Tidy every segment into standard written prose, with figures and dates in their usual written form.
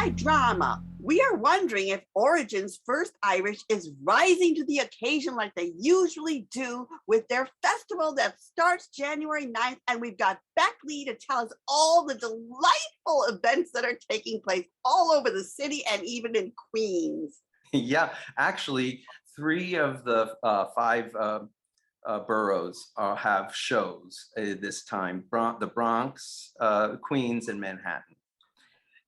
our drama, we are wondering if Origin's First Irish is rising to the occasion like they usually do with their festival that starts January 9th. And we've got Beck to tell us all the delightful events that are taking place all over the city and even in Queens. Yeah, actually, 3 of the 5 boroughs have shows this time, the Bronx, Queens, and Manhattan.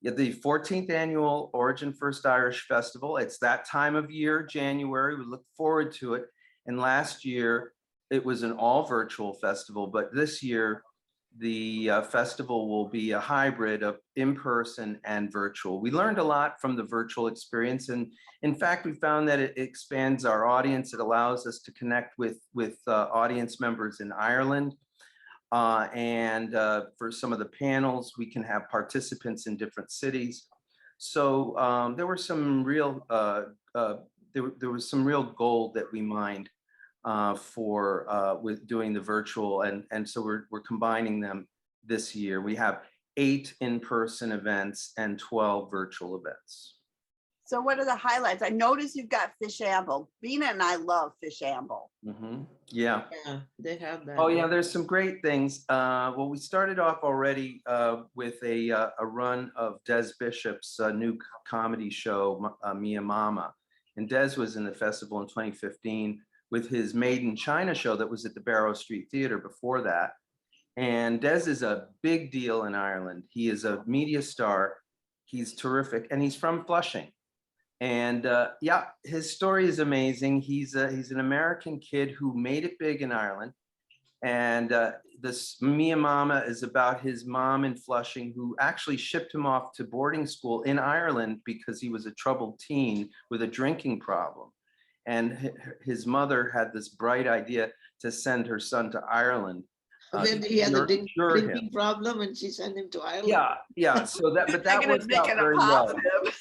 The 14th annual Origin First Irish Festival. It's that time of year, January. We look forward to it. And last year, it was an all virtual festival, but this year, the festival will be a hybrid of in-person and virtual. We learned a lot from the virtual experience. And in fact, we found that it expands our audience. It allows us to connect with audience members in Ireland. And for some of the panels, we can have participants in different cities. So there were some real there was some real gold that we mined with doing the virtual, and so we're combining them this year. We have 8 in-person events and 12 virtual events. So what are the highlights? I noticed you've got fish amble. Bina and I love fish amble. Mm-hmm. Yeah, they have that. Oh yeah, there's some great things. Well, we started off already with a run of Des Bishop's new comedy show, Mia Mama. And Des was in the festival in 2015 with his Made in China show that was at the Barrow Street Theater before that. And Des is a big deal in Ireland. He is a media star. He's terrific, and he's from Flushing. And yeah, his story is amazing. He's an American kid who made it big in Ireland. And this Mia Mama is about his mom in Flushing, who actually shipped him off to boarding school in Ireland because he was a troubled teen with a drinking problem. And his mother had this bright idea to send her son to Ireland. He had a drinking problem, and she sent him to Ireland. Yeah. So that worked out very well.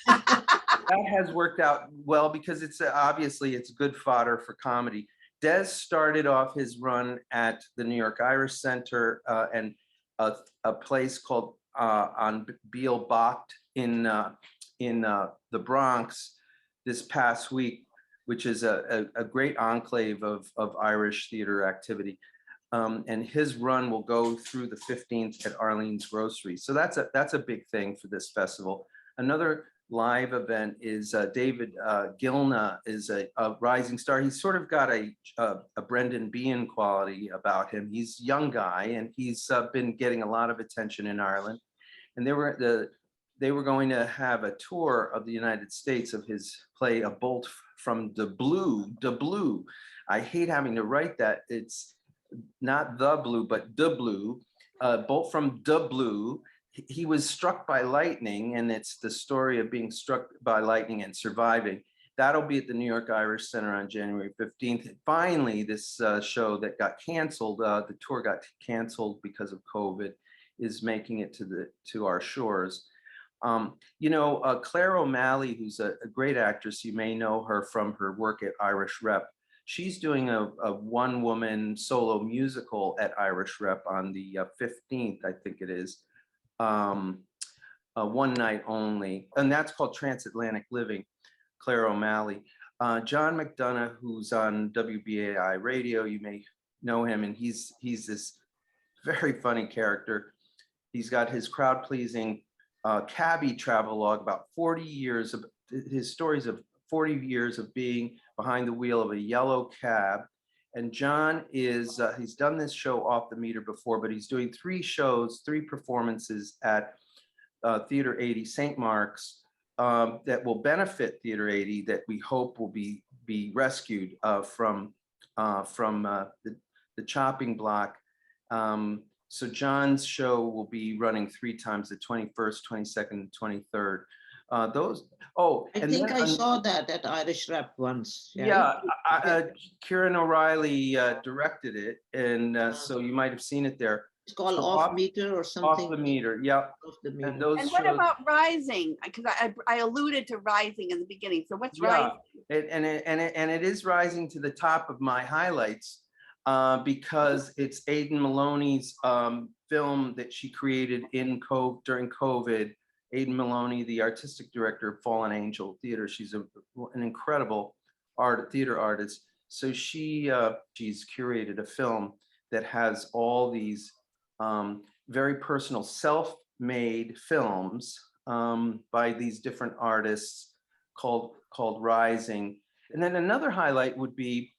That has worked out well because it's obviously it's good fodder for comedy. Des started off his run at the New York Irish Center and a place called on Beale Bocht in the Bronx this past week, which is a great enclave of Irish theater activity. And his run will go through the 15th at Arlene's Grocery. So that's a big thing for this festival. Another live event is David Gilna is a rising star. He's sort of got a Brendan Behan quality about him. He's a young guy, and he's been getting a lot of attention in Ireland. And they were going to have a tour of the United States of his play, A Bolt from the Blue. I hate having to write that. It's not the blue, but the blue. Bolt from the Blue. He was struck by lightning, and it's the story of being struck by lightning and surviving. That'll be at the New York Irish Center on January 15th. Finally, this show that got canceled, the tour got canceled because of COVID, is making it to our shores. Claire O'Malley, who's a great actress, you may know her from her work at Irish Rep. She's doing a one-woman solo musical at Irish Rep on the 15th, I think it is. One night only, and that's called Transatlantic Living. Claire O'Malley. John McDonough, who's on WBAI radio, you may know him, and he's this very funny character. He's got his crowd-pleasing cabbie travelogue about 40 years of his stories of 40 years of being behind the wheel of a yellow cab. And John is, he's done this show Off the Meter before, but he's doing 3 performances at Theater 80 St. Mark's that will benefit Theater 80 that we hope will be rescued from the chopping block. So John's show will be running 3 times, the 21st, 22nd, and 23rd. I think I saw that at Irish Rep once. Yeah, Kieran O'Reilly directed it, and so you might have seen it there. It's called Off Meter or something. Off the Meter, yeah. Off the Meter. And what about Rising? Because I alluded to Rising in the beginning. So what's Rising? And it is rising to the top of my highlights because it's Aidan Maloney's film that she created during COVID. Aidan Maloney, the artistic director of Fallen Angel Theater. She's an incredible theater artist. So she's curated a film that has all these very personal self-made films by these different artists called Rising. And then another highlight would be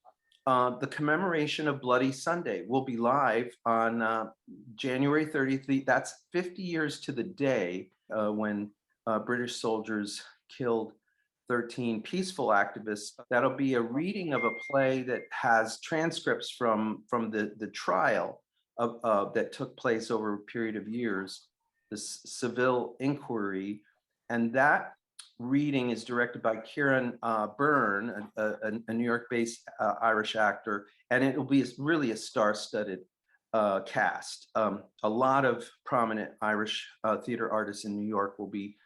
the commemoration of Bloody Sunday will be live on January 30th. That's 50 years to the day when British soldiers killed 13 peaceful activists. That'll be a reading of a play that has transcripts from the trial that took place over a period of years, the Seville inquiry. And that reading is directed by Kieran Byrne, a New York-based Irish actor, and it will be really a star-studded cast. A lot of prominent Irish theater artists in New York will be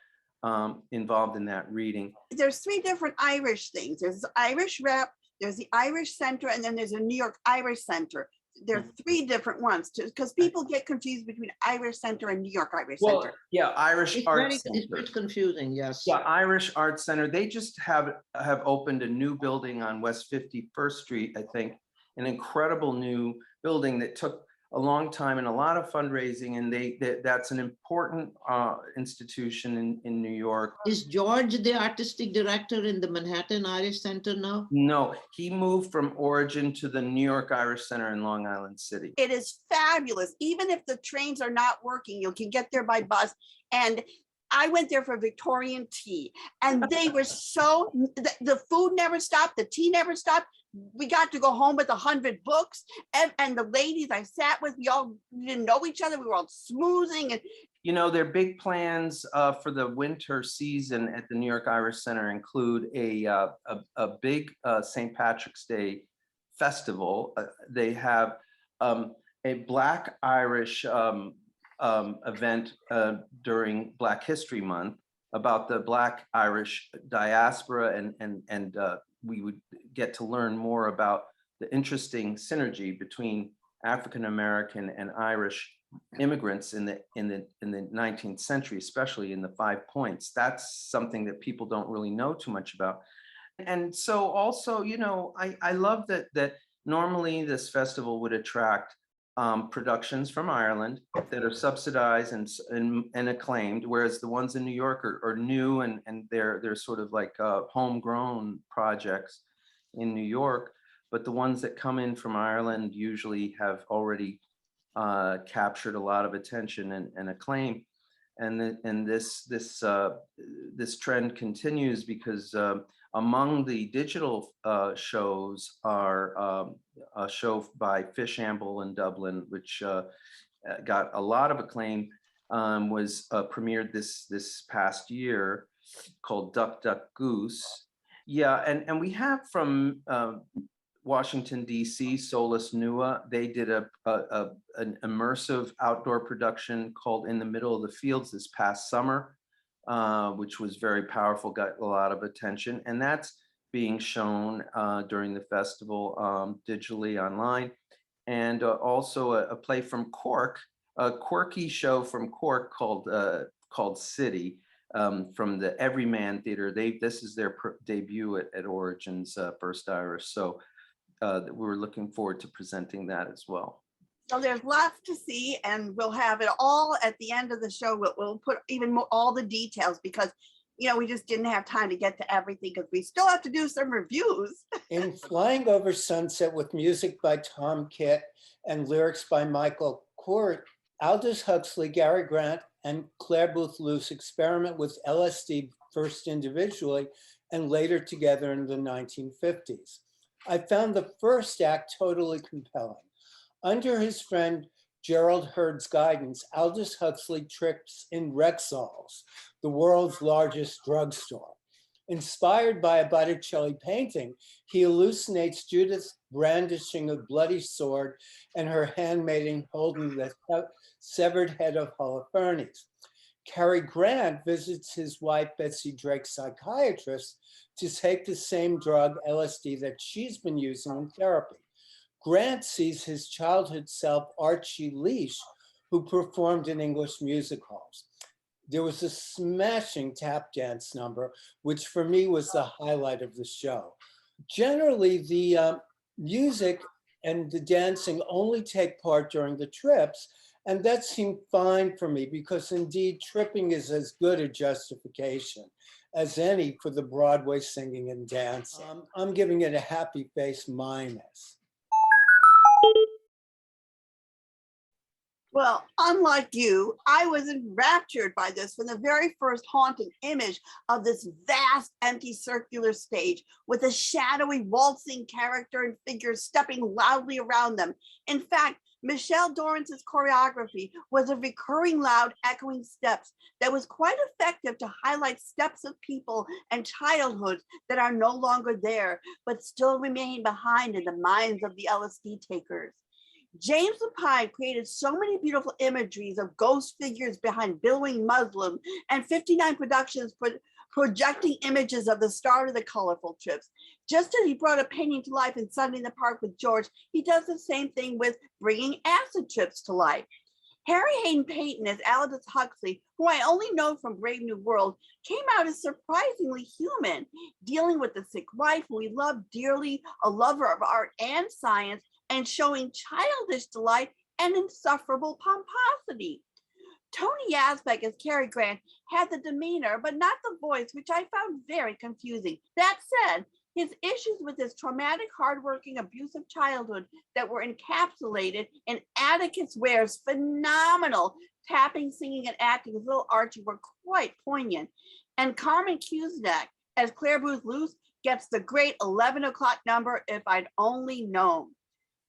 involved in that reading. There's three different Irish things. There's Irish Rep, there's the Irish Center, and then there's a New York Irish Center. There are three different ones because people get confused between Irish Center and New York Irish Center. Yeah, Irish Arts Center. It's a bit confusing, yes. Yeah, Irish Arts Center. They just have opened a new building on West 51st Street, I think, an incredible new building that took a long time and a lot of fundraising, and that's an important institution in New York. Is George the artistic director in the Manhattan Irish Center now? No, he moved from Origin to the New York Irish Center in Long Island City. It is fabulous. Even if the trains are not working, you can get there by bus. And I went there for Victorian tea, and they were so, the food never stopped, the tea never stopped. We got to go home with 100 books, and the ladies I sat with, we all didn't know each other. We were all smoothing. And you know, their big plans for the winter season at the New York Irish Center include a big St. Patrick's Day festival. They have a Black Irish event during Black History Month about the Black Irish diaspora, and we would get to learn more about the interesting synergy between African American and Irish immigrants in the 19th century, especially in the 5 Points. That's something that people don't really know too much about. And so also, you know, I love that normally this festival would attract productions from Ireland that are subsidized and acclaimed, whereas the ones in New York are new and they're sort of like homegrown projects in New York. But the ones that come in from Ireland usually have already captured a lot of attention and acclaim. And this trend continues because among the digital shows are a show by Fish Amble in Dublin, which got a lot of acclaim, was premiered this past year, called Duck, Duck, Goose. Yeah, and we have from Washington, D.C., Solus Nua. They did an immersive outdoor production called In the Middle of the Fields this past summer, which was very powerful, got a lot of attention. And that's being shown during the festival digitally online. And also a play from Cork, a quirky show from Cork called City, from the Everyman Theater. This is their debut at Origins First Irish. So we're looking forward to presenting that as well. So there's lots to see, and we'll have it all at the end of the show. We'll put even more, all the details, because you know we just didn't have time to get to everything because we still have to do some reviews. In Flying Over Sunset, with music by Tom Kitt and lyrics by Michael Court, Aldous Huxley, Gary Grant, and Claire Booth Luce experiment with LSD first individually and later together in the 1950s. I found the first act totally compelling. Under his friend Gerald Hurd's guidance, Aldous Huxley trips in Rexall's, the world's largest drugstore. Inspired by a Botticelli painting, he hallucinates Judith brandishing a bloody sword and her handmaiden holding the severed head of Holofernes. Cary Grant visits his wife, Betsy Drake's psychiatrist, to take the same drug, LSD, that she's been using in therapy. Grant sees his childhood self, Archie Leach, who performed in English music halls. there was a smashing tap dance number, which for me was the highlight of the show. Generally, the music and the dancing only take part during the trips, and that seemed fine for me because indeed tripping is as good a justification as any for the Broadway singing and dancing. I'm giving it a happy face minus. Well, unlike you, I was enraptured by this from the very first haunting image of this vast, empty circular stage with a shadowy waltzing character and figures stepping loudly around them. In fact, Michelle Dorrance's choreography was a recurring loud echoing steps that was quite effective to highlight steps of people and childhoods that are no longer there, but still remain behind in the minds of the LSD takers. James Lapine created so many beautiful imageries of ghost figures behind billowing muslin and 59 productions projecting images of the start of the colorful trips. Just as he brought a painting to life in Sunday in the Park with George, he does the same thing with bringing acid trips to life. Harry Hayden Payton as Aldous Huxley, who I only know from Brave New World, came out as surprisingly human, dealing with a sick wife who he loved dearly, a lover of art and science, and showing childish delight and insufferable pomposity. Tony Yazbek as Cary Grant had the demeanor, but not the voice, which I found very confusing. That said, his issues with his traumatic, hardworking, abusive childhood that were encapsulated in Atticus Ware's phenomenal tapping, singing, and acting as little Archie were quite poignant. And Carmen Cusack as Claire Booth Luce gets the great 11 o'clock number, If I'd Only Known.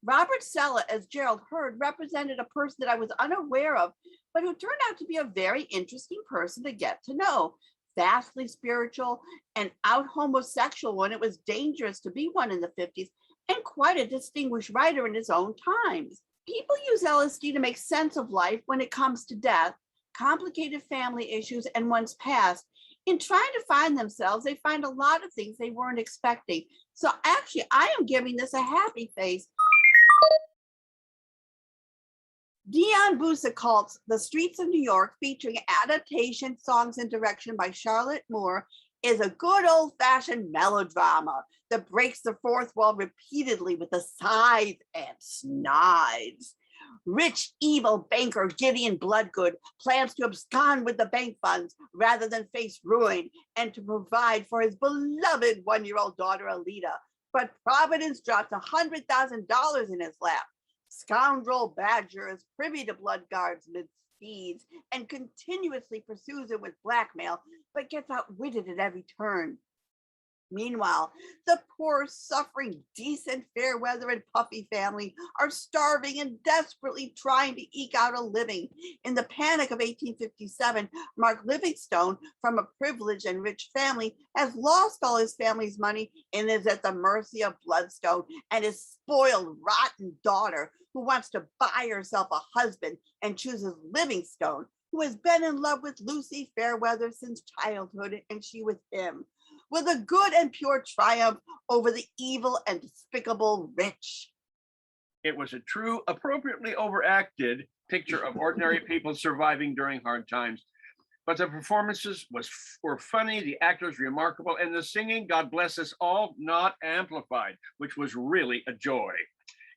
Robert Sella as Gerald Hurd represented a person that I was unaware of, but who turned out to be a very interesting person to get to know. Vastly spiritual and out homosexual when it was dangerous to be one in the 50s, and quite a distinguished writer in his own times. People use LSD to make sense of life when it comes to death, complicated family issues, and one's past. In trying to find themselves, they find a lot of things they weren't expecting. So actually, I am giving this a happy face. Dion Boucicault's The Streets of New York, featuring adaptation, songs, and direction by Charlotte Moore, is a good old-fashioned melodrama that breaks the fourth wall repeatedly with the sighs and snides. Rich, evil banker Gideon Bloodgood plans to abscond with the bank funds rather than face ruin and to provide for his beloved one-year-old daughter, Alita. But Providence drops $100,000 in his lap. Scoundrel Badger is privy to Bloodgood's misdeeds and continuously pursues him with blackmail, but gets outwitted at every turn. Meanwhile, the poor, suffering, decent Fairweather and Puffy family are starving and desperately trying to eke out a living. In the panic of 1857, Mark Livingstone, from a privileged and rich family, has lost all his family's money and is at the mercy of Bloodstone and his spoiled, rotten daughter, who wants to buy herself a husband and chooses Livingstone, who has been in love with Lucy Fairweather since childhood, and she with him, with a good and pure triumph over the evil and despicable rich. It was a true, appropriately overacted picture of ordinary people surviving during hard times. But the performances were funny, the actors remarkable, and the singing, God bless us all, not amplified, which was really a joy.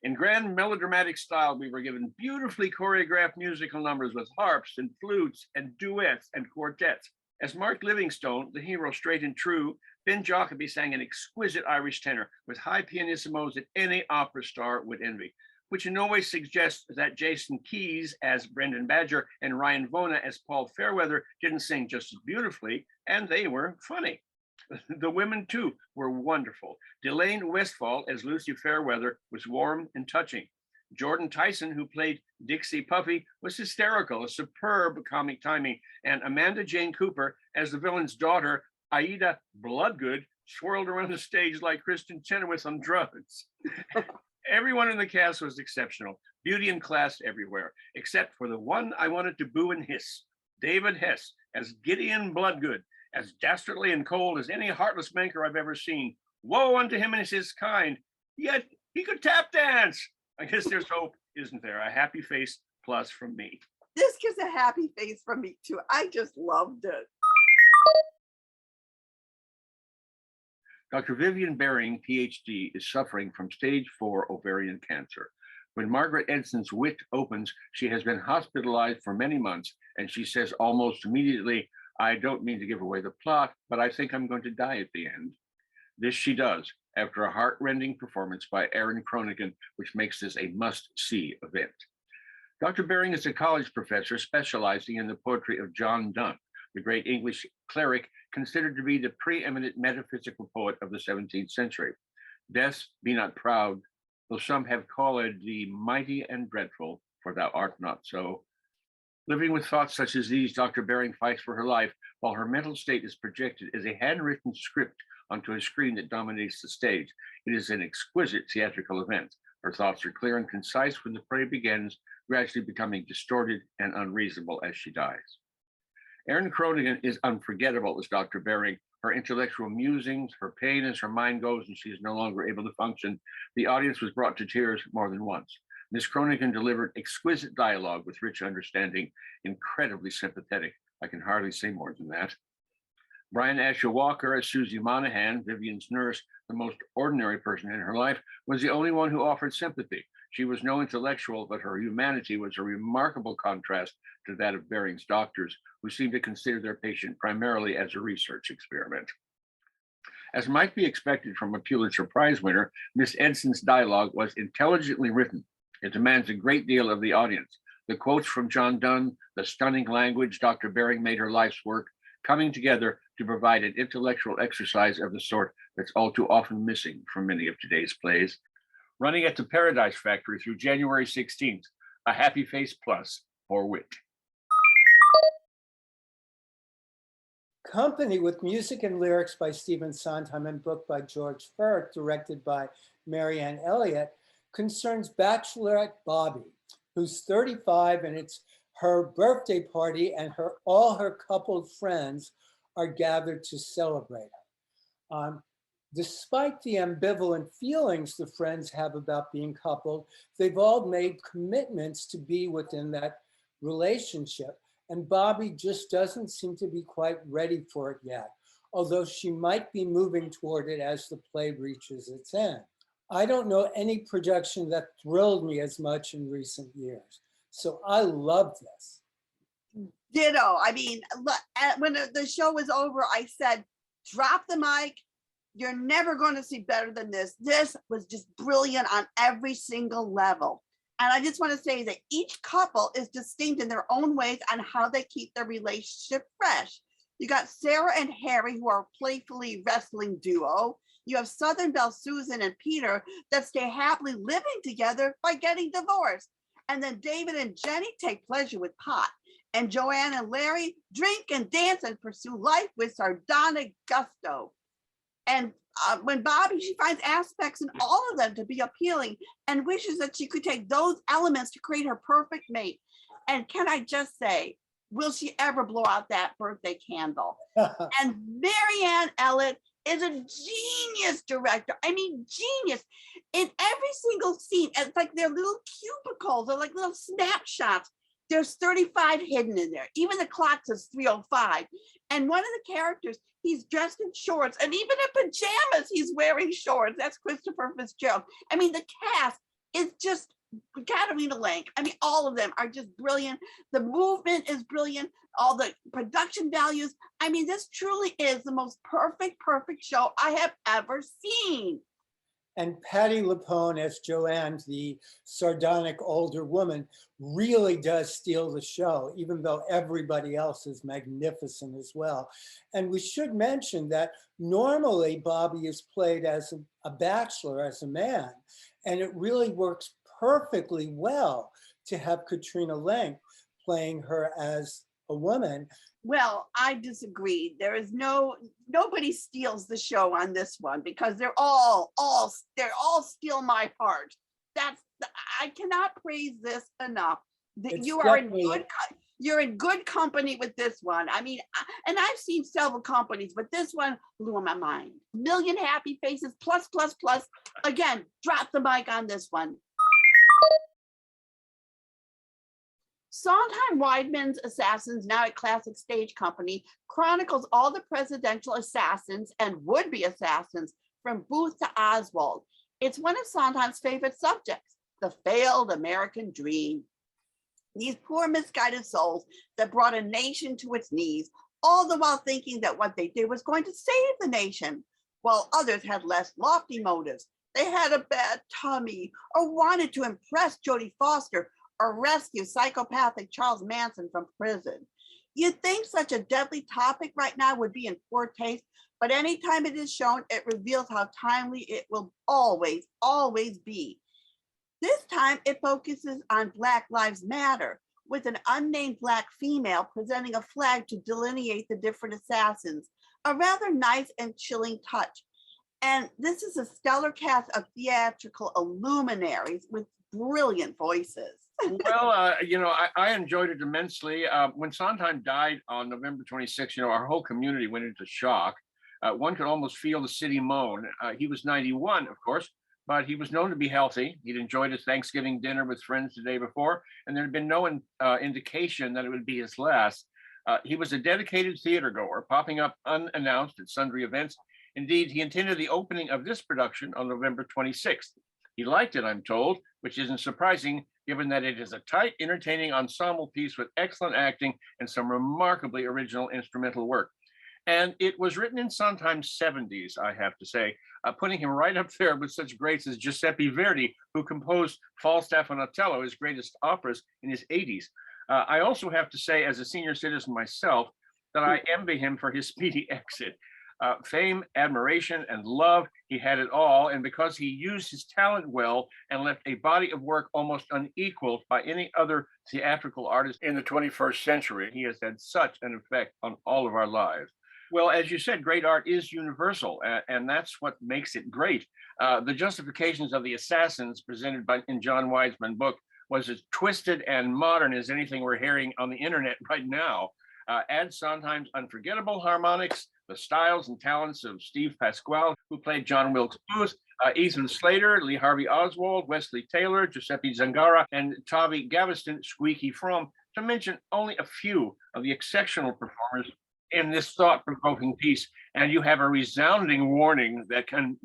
In grand melodramatic style, we were given beautifully choreographed musical numbers with harps and flutes and duets and quartets. As Mark Livingstone, the hero straight and true, Ben Jacobi sang an exquisite Irish tenor with high pianissimos that any opera star would envy, which in no way suggests that Jason Keyes as Brendan Badger and Ryan Vona as Paul Fairweather didn't sing just as beautifully, and they were funny. The women, too, were wonderful. Delane Westfall as Lucy Fairweather was warm and touching. Jordan Tyson, who played Dixie Puffy, was hysterical, a superb comic timing. And Amanda Jane Cooper as the villain's daughter, Aida Bloodgood, swirled around the stage like Kristen Chenoweth on drugs. Everyone in the cast was exceptional, beauty and class everywhere, except for the one I wanted to boo and hiss, David Hess as Gideon Bloodgood, as dastardly and cold as any heartless banker I've ever seen. Woe unto him and his kind, yet he could tap dance. I guess there's hope, isn't there? A happy face plus from me. this gives a happy face from me too. I just loved it. Dr. Vivian Bering, PhD, is suffering from stage 4 ovarian cancer. When Margaret Edson's wit opens, she has been hospitalized for many months, and she says almost immediately, I don't mean to give away the plot, but I think I'm going to die at the end. This she does after a heart-rending performance by Aaron Cronigan, which makes this a must-see event. Dr. Bering is a college professor specializing in the poetry of John Donne, the great English cleric considered to be the preeminent metaphysical poet of the 17th century. Death be not proud, though some have called thee mighty and dreadful, for thou art not so. Living with thoughts such as these, Dr. Bering fights for her life while her mental state is projected as a handwritten script onto a screen that dominates the stage. It is an exquisite theatrical event. Her thoughts are clear and concise when the play begins, gradually becoming distorted and unreasonable as she dies. Aaron Cronigan is unforgettable as Dr. Bering. Her intellectual musings, her pain as her mind goes and she is no longer able to function. The audience was brought to tears more than once. Miss Cronigan delivered exquisite dialogue with rich understanding, incredibly sympathetic. I can hardly say more than that. Brian Asher Walker as Susie Monahan, Vivian's nurse, the most ordinary person in her life, was the only one who offered sympathy. She was no intellectual, but her humanity was a remarkable contrast to that of Bering's doctors, who seemed to consider their patient primarily as a research experiment. As might be expected from a Pulitzer Prize winner, Miss Edson's dialogue was intelligently written. It demands a great deal of the audience. The quotes from John Donne, the stunning language Dr. Bering made her life's work, coming together to provide an intellectual exercise of the sort that's all too often missing from many of today's plays. Running at the Paradise Factory through January 16th, a Happy Face Plus for wit. Company, with music and lyrics by Stephen Sondheim and book by George Firth, directed by Marianne Elliott, concerns Bachelorette Bobby, who's 35 and it's her birthday party, and all her coupled friends are gathered to celebrate her. Despite the ambivalent feelings the friends have about being coupled, they've all made commitments to be within that relationship. And Bobby just doesn't seem to be quite ready for it yet, although she might be moving toward it as the play reaches its end. I don't know any production that thrilled me as much in recent years. So I love this. Ditto. I mean, look, when the show was over, I said, drop the mic. You're never going to see better than this. This was just brilliant on every single level. And I just want to say that each couple is distinct in their own ways on how they keep their relationship fresh. You got Sarah and Harry, who are a playfully wrestling duo. You have Southern Belle Susan and Peter that stay happily living together by getting divorced. And then David and Jenny take pleasure with pot. And Joanne and Larry drink and dance and pursue life with sardonic gusto. And when Bobby, she finds aspects in all of them to be appealing and wishes that she could take those elements to create her perfect mate. And can I just say, will she ever blow out that birthday candle? And Marianne Elliott is a genius director. I mean, genius. In every single scene, it's like they're little cubicles, they're like little snapshots. There's 35 hidden in there. Even the clock says 3:05. And one of the characters, he's dressed in shorts, and even in pajamas, he's wearing shorts. That's Christopher Fitzgerald. I mean, the cast is just Katarina Lank. I mean, all of them are just brilliant. The movement is brilliant. All the production values. I mean, this truly is the most perfect show I have ever seen. And Patti LuPone as Joanne, the sardonic older woman, really does steal the show, even though everybody else is magnificent as well. And we should mention that normally Bobby is played as a bachelor, as a man, and it really works perfectly well to have Katrina Lenk playing her as a woman. Well, I disagree. There is nobody steals the show on this one, because they're all steal my heart. I cannot praise this enough. You're in good company with this one. I mean, and I've seen several companies, but this one blew my mind. Million happy faces plus. Again, drop the mic on this one. Sondheim Weidman's Assassins, now at Classic Stage Company, chronicles all the presidential assassins and would-be assassins from Booth to Oswald. It's one of Sondheim's favorite subjects, the failed American dream. These poor misguided souls that brought a nation to its knees, all the while thinking that what they did was going to save the nation, while others had less lofty motives. They had a bad tummy or wanted to impress Jodie Foster or rescue psychopathic Charles Manson from prison. You'd think such a deadly topic right now would be in poor taste, but anytime it is shown, it reveals how timely it will always, always be. This time it focuses on Black Lives Matter, with an unnamed Black female presenting a flag to delineate the different assassins, a rather nice and chilling touch. And this is a stellar cast of theatrical luminaries with brilliant voices. Well, I enjoyed it immensely. When Sondheim died on November 26th, our whole community went into shock. One could almost feel the city moan. He was 91, of course, but he was known to be healthy. He'd enjoyed his Thanksgiving dinner with friends the day before, and there had been no indication that it would be his last. He was a dedicated theater goer, popping up unannounced at sundry events. Indeed, he attended the opening of this production on November 26th. He liked it, I'm told, which isn't surprising, given that it is a tight, entertaining ensemble piece with excellent acting and some remarkably original instrumental work. And it was written in Sondheim's 70s, I have to say, putting him right up there with such greats as Giuseppe Verdi, who composed Falstaff and Othello, his greatest operas, in his 80s. I also have to say, as a senior citizen myself, that I envy him for his speedy exit. Fame, admiration, and love, he had it all. And because he used his talent well and left a body of work almost unequaled by any other theatrical artist in the 21st century, he has had such an effect on all of our lives. Well, as you said, great art is universal, and that's what makes it great. The justifications of the assassins presented in John Weisman's book was as twisted and modern as anything we're hearing on the internet right now. Add Sondheim's unforgettable harmonics, the styles and talents of Steve Pasquale, who played John Wilkes Booth, Ethan Slater, Lee Harvey Oswald, Wesley Taylor, Giuseppe Zangara, and Tavi Gaveston, Squeaky Fromm, to mention only a few of the exceptional performers in this thought-provoking piece, and you have a resounding warning that can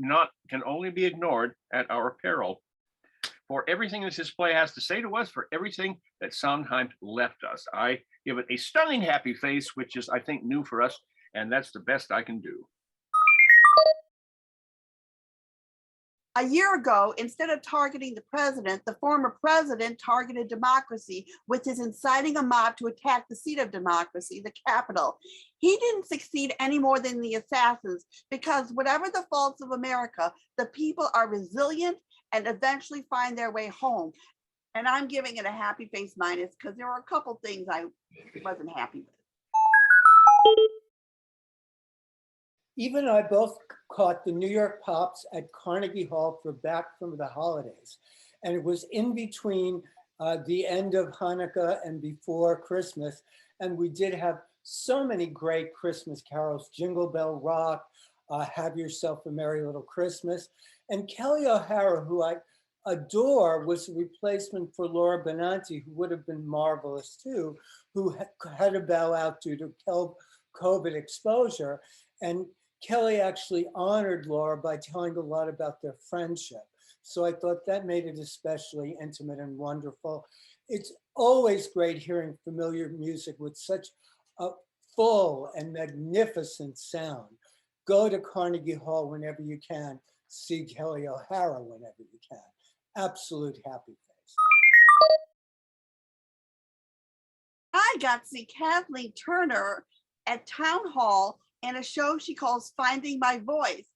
only be ignored at our peril. For everything this play has to say to us, for everything that Sondheim left us, I give it a stunning happy face, which is, I think, new for us, and that's the best I can do. A year ago, instead of targeting the president, the former president targeted democracy with his inciting a mob to attack the seat of democracy, the Capitol. He didn't succeed any more than the assassins, because whatever the faults of America, the people are resilient and eventually find their way home. And I'm giving it a happy face minus because there were a couple things I wasn't happy with. Eva and I both caught the New York Pops at Carnegie Hall for Back from the Holidays. And it was in between the end of Hanukkah and before Christmas. And we did have so many great Christmas carols, Jingle Bell Rock, Have Yourself a Merry Little Christmas. And Kelli O'Hara, who I adore, was a replacement for Laura Benanti, who would have been marvelous too, who had to bow out due to COVID exposure. And Kelli actually honored Laura by telling a lot about their friendship. So I thought that made it especially intimate and wonderful. It's always great hearing familiar music with such a full and magnificent sound. Go to Carnegie Hall whenever you can. See Kelli O'Hara whenever you can. Absolute happy face. I got to see Kathleen Turner at Town Hall in a show she calls Finding My Voice.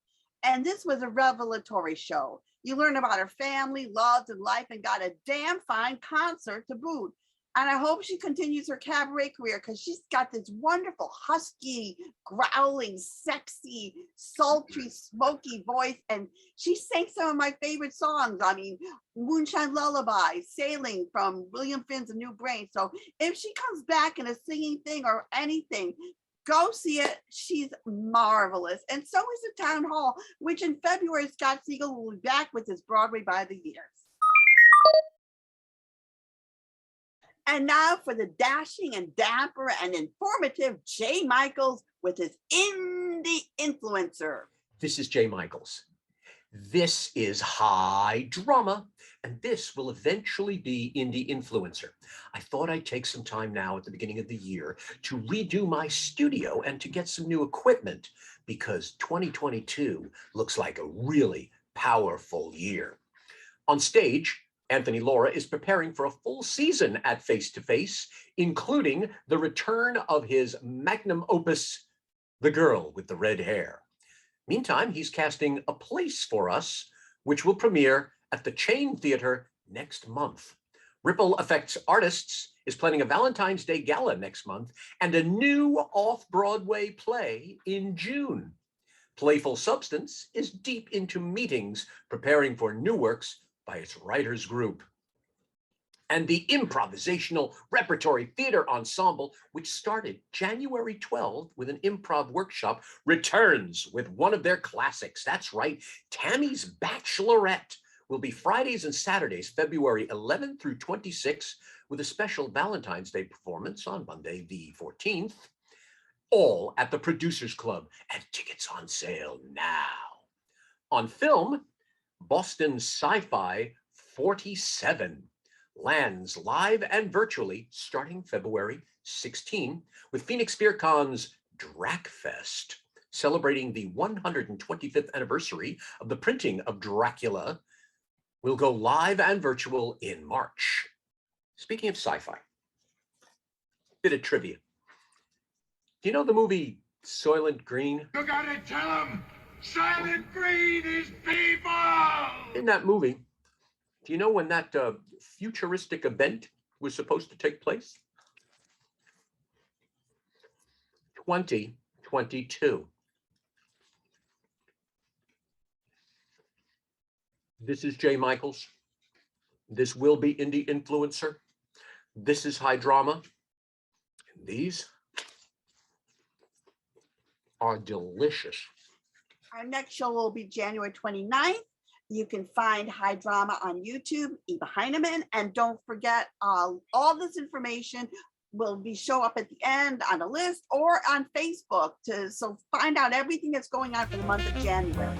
And this was a revelatory show. You learn about her family, love, and life, and got a damn fine concert to boot. And I hope she continues her cabaret career because she's got this wonderful, husky, growling, sexy, sultry, smoky voice. And she sang some of my favorite songs. I mean, Moonshine Lullaby, Sailing from William Finn's A New Brain. So if she comes back in a singing thing or anything, go see it. She's marvelous. And so is the Town Hall, which in February, Scott Siegel will be back with his Broadway by the Years. And now for the dashing and dapper and informative Jay Michaels with his Indie Influencer. This is Jay Michaels. This is high drama, and this will eventually be Indie Influencer. I thought I'd take some time now at the beginning of the year to redo my studio and to get some new equipment, because 2022 looks like a really powerful year. On stage, Anthony Laura is preparing for a full season at Face to Face, including the return of his magnum opus, The Girl with the Red Hair. Meantime, he's casting A Place for Us, which will premiere at the Chain Theater next month. Ripple Effects Artists is planning a Valentine's Day gala next month and a new off-Broadway play in June. Playful Substance is deep into meetings, preparing for new works by its writers group. And the Improvisational Repertory Theater Ensemble, which started January 12th with an improv workshop, returns with one of their classics. That's right, Tammy's Bachelorette will be Fridays and Saturdays, February 11th through 26th, with a special Valentine's Day performance on Monday, the 14th, all at the Producers Club, and tickets on sale now. On film, Boston Sci-Fi 47 lands live and virtually starting February 16 with Phoenix Beer Con's Dracfest, celebrating the 125th anniversary of the printing of Dracula, will go live and virtual in March. Speaking of sci-fi, bit of trivia. Do you know the movie Soylent Green? You gotta tell them Silent Green is people! In that movie, do you know when that futuristic event was supposed to take place? 2022. This is Jay Michaels. This will be Indie Influencer. This is high drama. And these are delicious. Our next show will be January 29th. You can find High Drama on YouTube, Eva Heinemann, and don't forget all this information will show up at the end on a list or on Facebook so find out everything that's going on for the month of January.